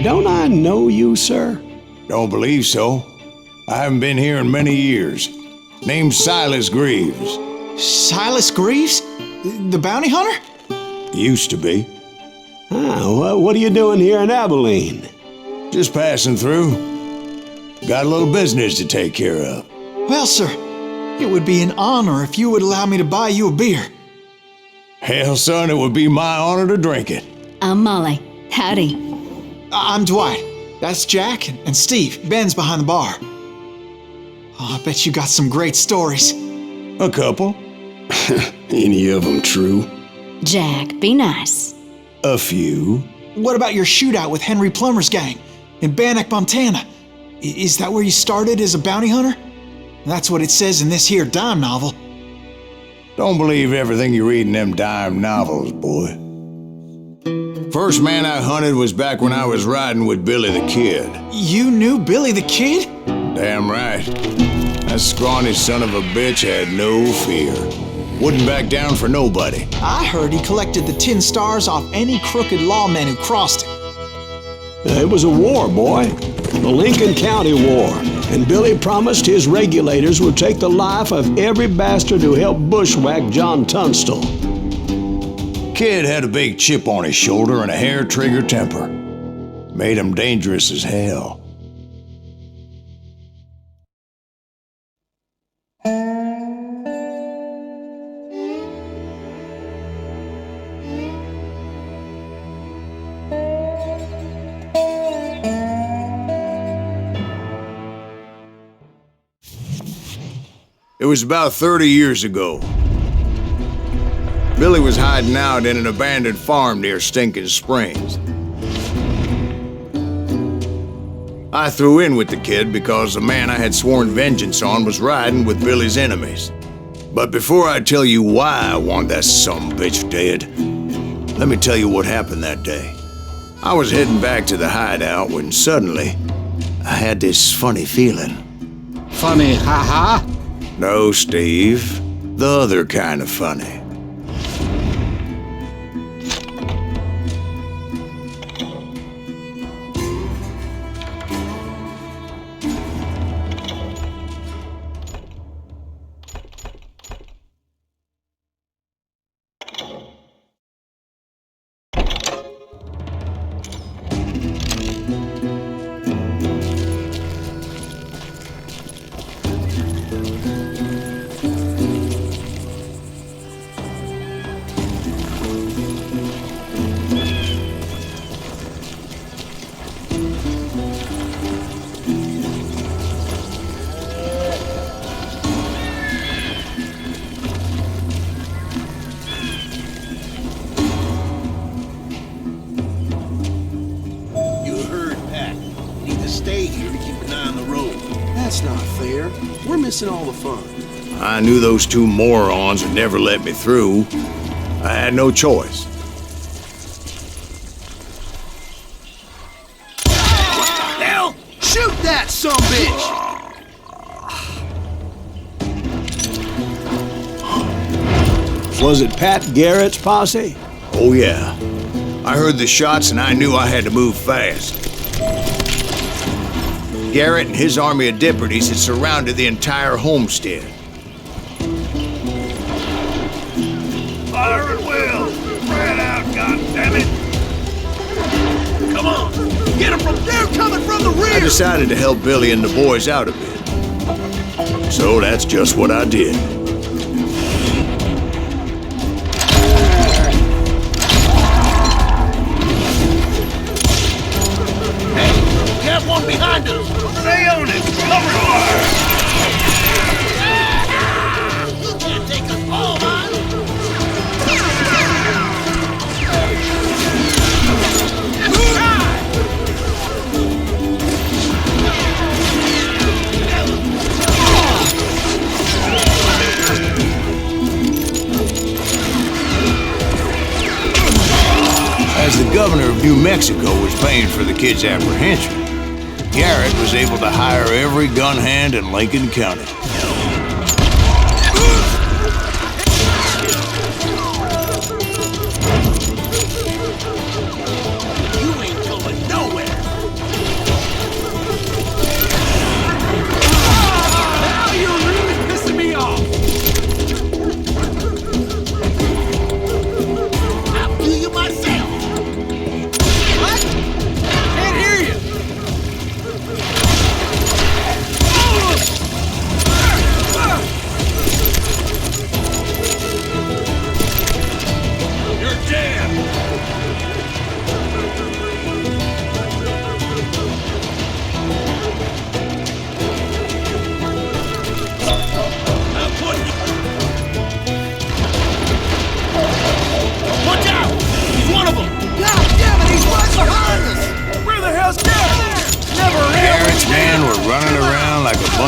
don't I know you, sir? Don't believe so. I haven't been here in many years. Name's Silas Greaves. Silas Greaves? The bounty hunter? Used to be. What are you doing here in Abilene? Just passing through. Got a little business to take care of. Well, sir, it would be an honor if you would allow me to buy you a beer. Hell, son, it would be my honor to drink it. I'm Molly. Howdy. I'm Dwight. That's Jack and Steve. Ben's behind the bar. Oh, I bet you got some great stories. A couple. Any of them true? Jack, be nice. A few. What about your shootout with Henry Plummer's gang in Bannock, Montana? Is that where you started as a bounty hunter? That's what it says in this here dime novel. Don't believe everything you read in them dime novels, boy. First man I hunted was back when I was riding with Billy the Kid. You knew Billy the Kid? Damn right. That scrawny son of a bitch had no fear. Wouldn't back down for nobody. I heard he collected the 10 stars off any crooked lawman who crossed him. It was a war, boy. The Lincoln County War. And Billy promised his regulators would take the life of every bastard who helped bushwhack John Tunstall. Kid had a big chip on his shoulder and a hair-trigger temper. Made him dangerous as hell. It was about 30 years ago. Billy was hiding out in an abandoned farm near Stinking Springs. I threw in with the kid because the man I had sworn vengeance on was riding with Billy's enemies. But before I tell you why I want that sumbitch dead, let me tell you what happened that day. I was heading back to the hideout when suddenly I had this funny feeling. Funny, ha-ha? No, Steve. The other kind of funny. That's not fair. We're missing all the fun. I knew those two morons would never let me through. I had no choice. What the hell? Shoot that sumbitch! Was it Pat Garrett's posse? Oh yeah. I heard the shots and I knew I had to move fast. Garrett and his army of deputies had surrounded the entire homestead. Fire at will! Spread out, goddammit! Come on! Get them from there coming from the rear! I decided to help Billy and the boys out a bit. So that's just what I did. One behind us! Stay on it! Cover fire! You can't take us all, man! As the governor of New Mexico was paying for the kid's apprehension, Garrett was able to hire every gun hand in Lincoln County. You ain't going nowhere!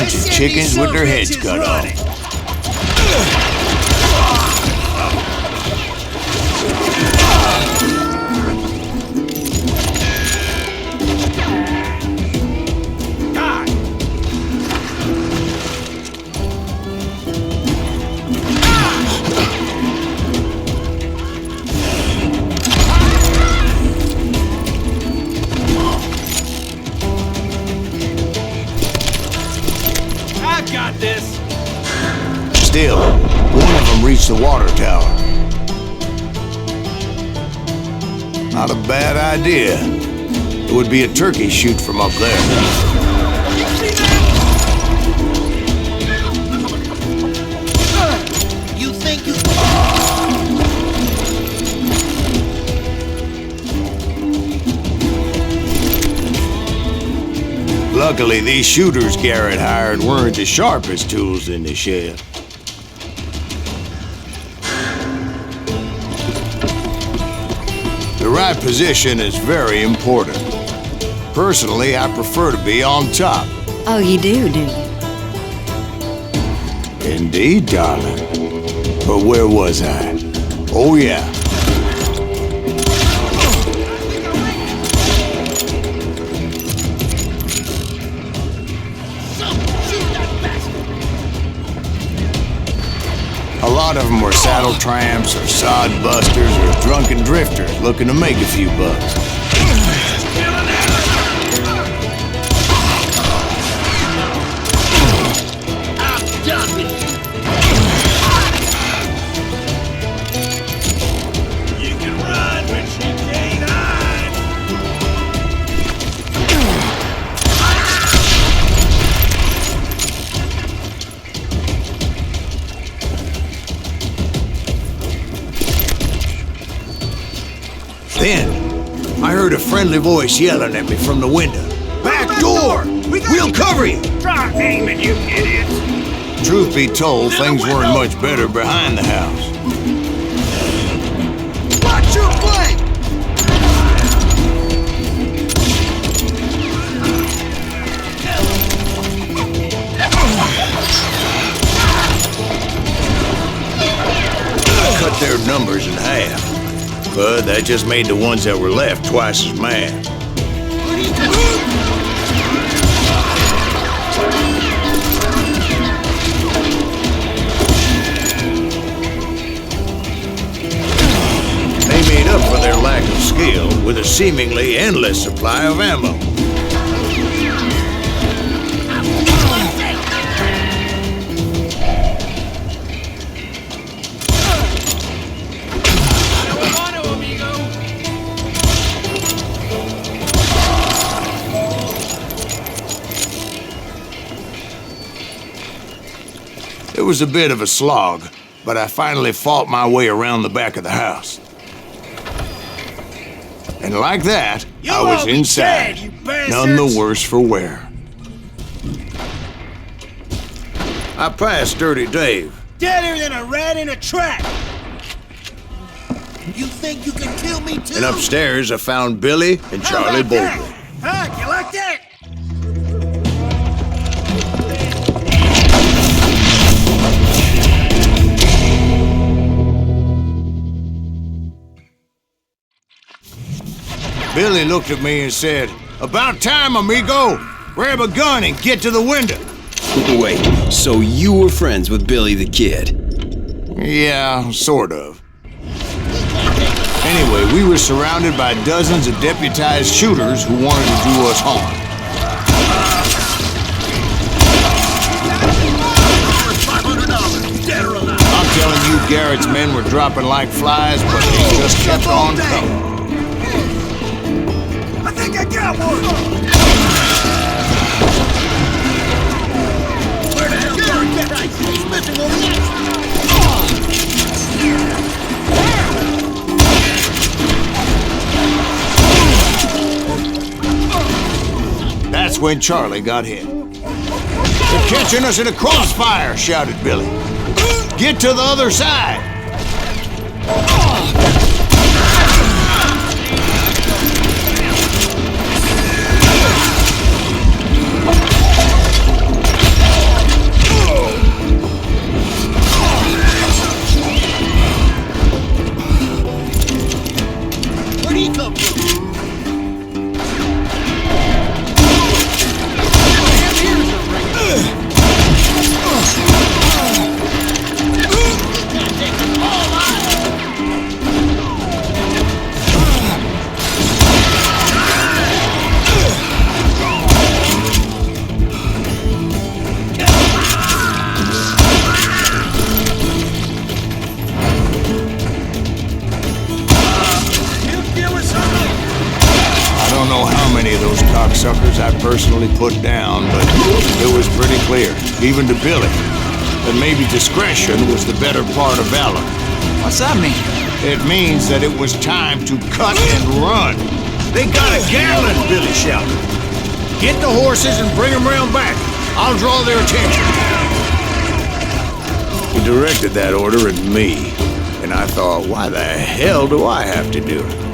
bunch of chickens with their heads cut off. Still, one of them reached the water tower. Not a bad idea. It would be a turkey shoot from up there. You think you... Luckily, these shooters Garrett hired weren't as sharp as tools in the shed. The right position is very important. Personally, I prefer to be on top. Oh, you do you? Indeed, darling. But where was I? Oh, yeah. A lot of them were saddle tramps or sod busters or drunken drifters looking to make a few bucks. You can run, but she can't hide. Then, I heard a friendly voice yelling at me from the window. "Back door! We'll cover you!" Try aiming, you idiots. Truth be told, things weren't much better behind the house. Watch your flank! Cut their numbers in half. But that just made the ones that were left twice as mad. They made up for their lack of skill with a seemingly endless supply of ammo. It was a bit of a slog, but I finally fought my way around the back of the house. And like that, I was inside, none the worse for wear. I passed Dirty Dave. Deader than a rat in a trap! You think you can kill me too? And upstairs, I found Billy and How Charlie about that? Bowley. Huh? You like that? Billy looked at me and said, "About time, amigo! Grab a gun and get to the window." Wait, so you were friends with Billy the Kid? Yeah, sort of. Anyway, we were surrounded by dozens of deputized shooters who wanted to do us harm. I'm telling you, Garrett's men were dropping like flies, but they just kept on coming. I think I got one! Where the hell did I get that? He's missing over there. That's when Charlie got hit. "They're catching us in a crossfire," shouted Billy. "Get to the other side!" cocksuckers I personally put down, but it was pretty clear, even to Billy, that maybe discretion was the better part of valor. What's that mean? It means that it was time to cut and run. They got a gallon, Billy shouted. Get the horses and bring them round back. I'll draw their attention. He directed that order at me, and I thought, why the hell do I have to do it?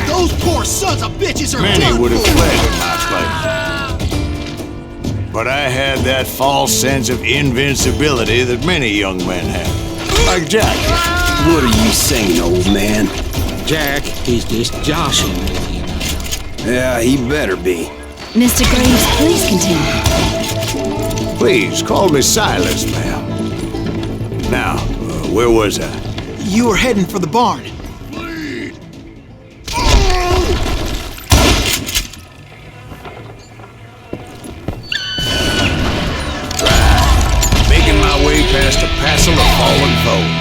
Those poor sons of bitches are Many done would have for. fled in my place. But I had that false sense of invincibility that many young men have. Like Jack. What are you saying, old man? Jack, he's just joshing with you. Yeah, he better be. Mr. Greaves, please continue. Please, call me Silas, ma'am. Now, where was I? You were heading for the barn. Making my way past a passel of fallen foes.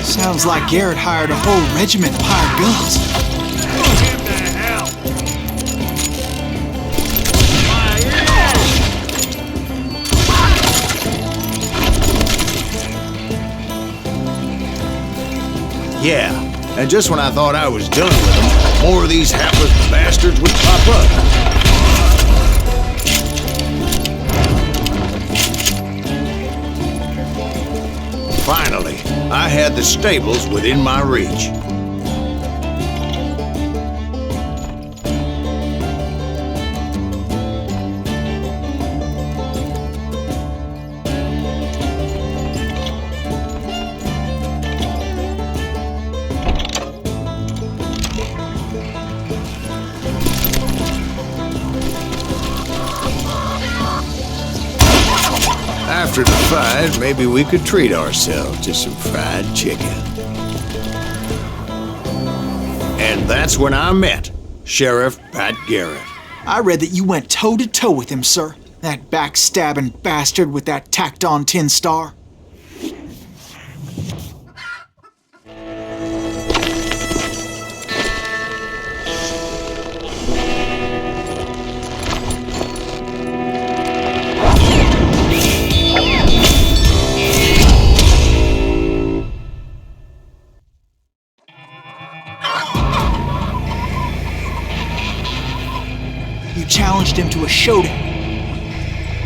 Sounds like Garrett hired a whole regiment of hired guns. Give the hell. Yeah, and just when I thought I was done with them, more of these hapless bastards would pop up. Finally, I had the stables within my reach. After the fight, maybe we could treat ourselves to some fried chicken. And that's when I met Sheriff Pat Garrett. I read that you went toe-to-toe with him, sir. That backstabbing bastard with that tacked-on tin star. You challenged him to a showdown.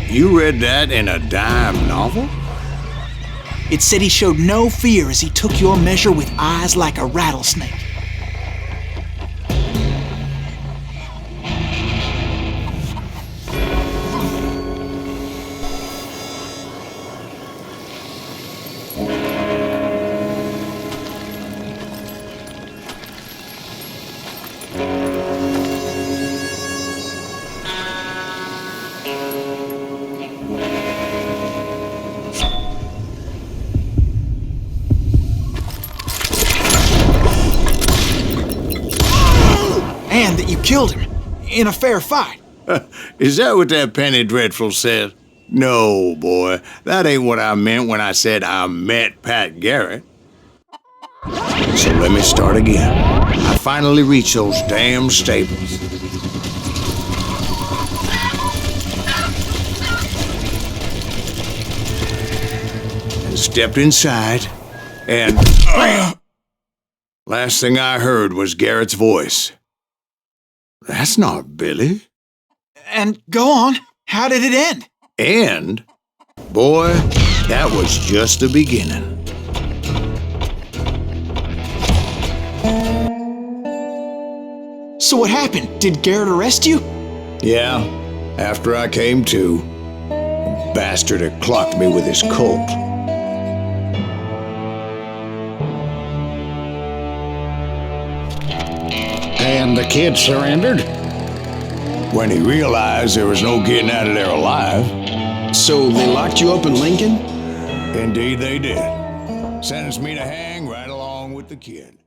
You read that in a dime novel? It said he showed no fear as he took your measure with eyes like a rattlesnake. And that you killed him in a fair fight. Is that what that Penny Dreadful said? No, boy. That ain't what I meant when I said I met Pat Garrett. So let me start again. I finally reached those damn stables. And stepped inside, and last thing I heard was Garrett's voice. That's not Billy. And go on, how did it end? And, boy, that was just the beginning. So what happened? Did Garrett arrest you? Yeah, after I came to, the bastard had clocked me with his Colt. And the kid surrendered? When he realized there was no getting out of there alive. So they locked you up in Lincoln? Indeed they did. Sentenced me to hang right along with the kid.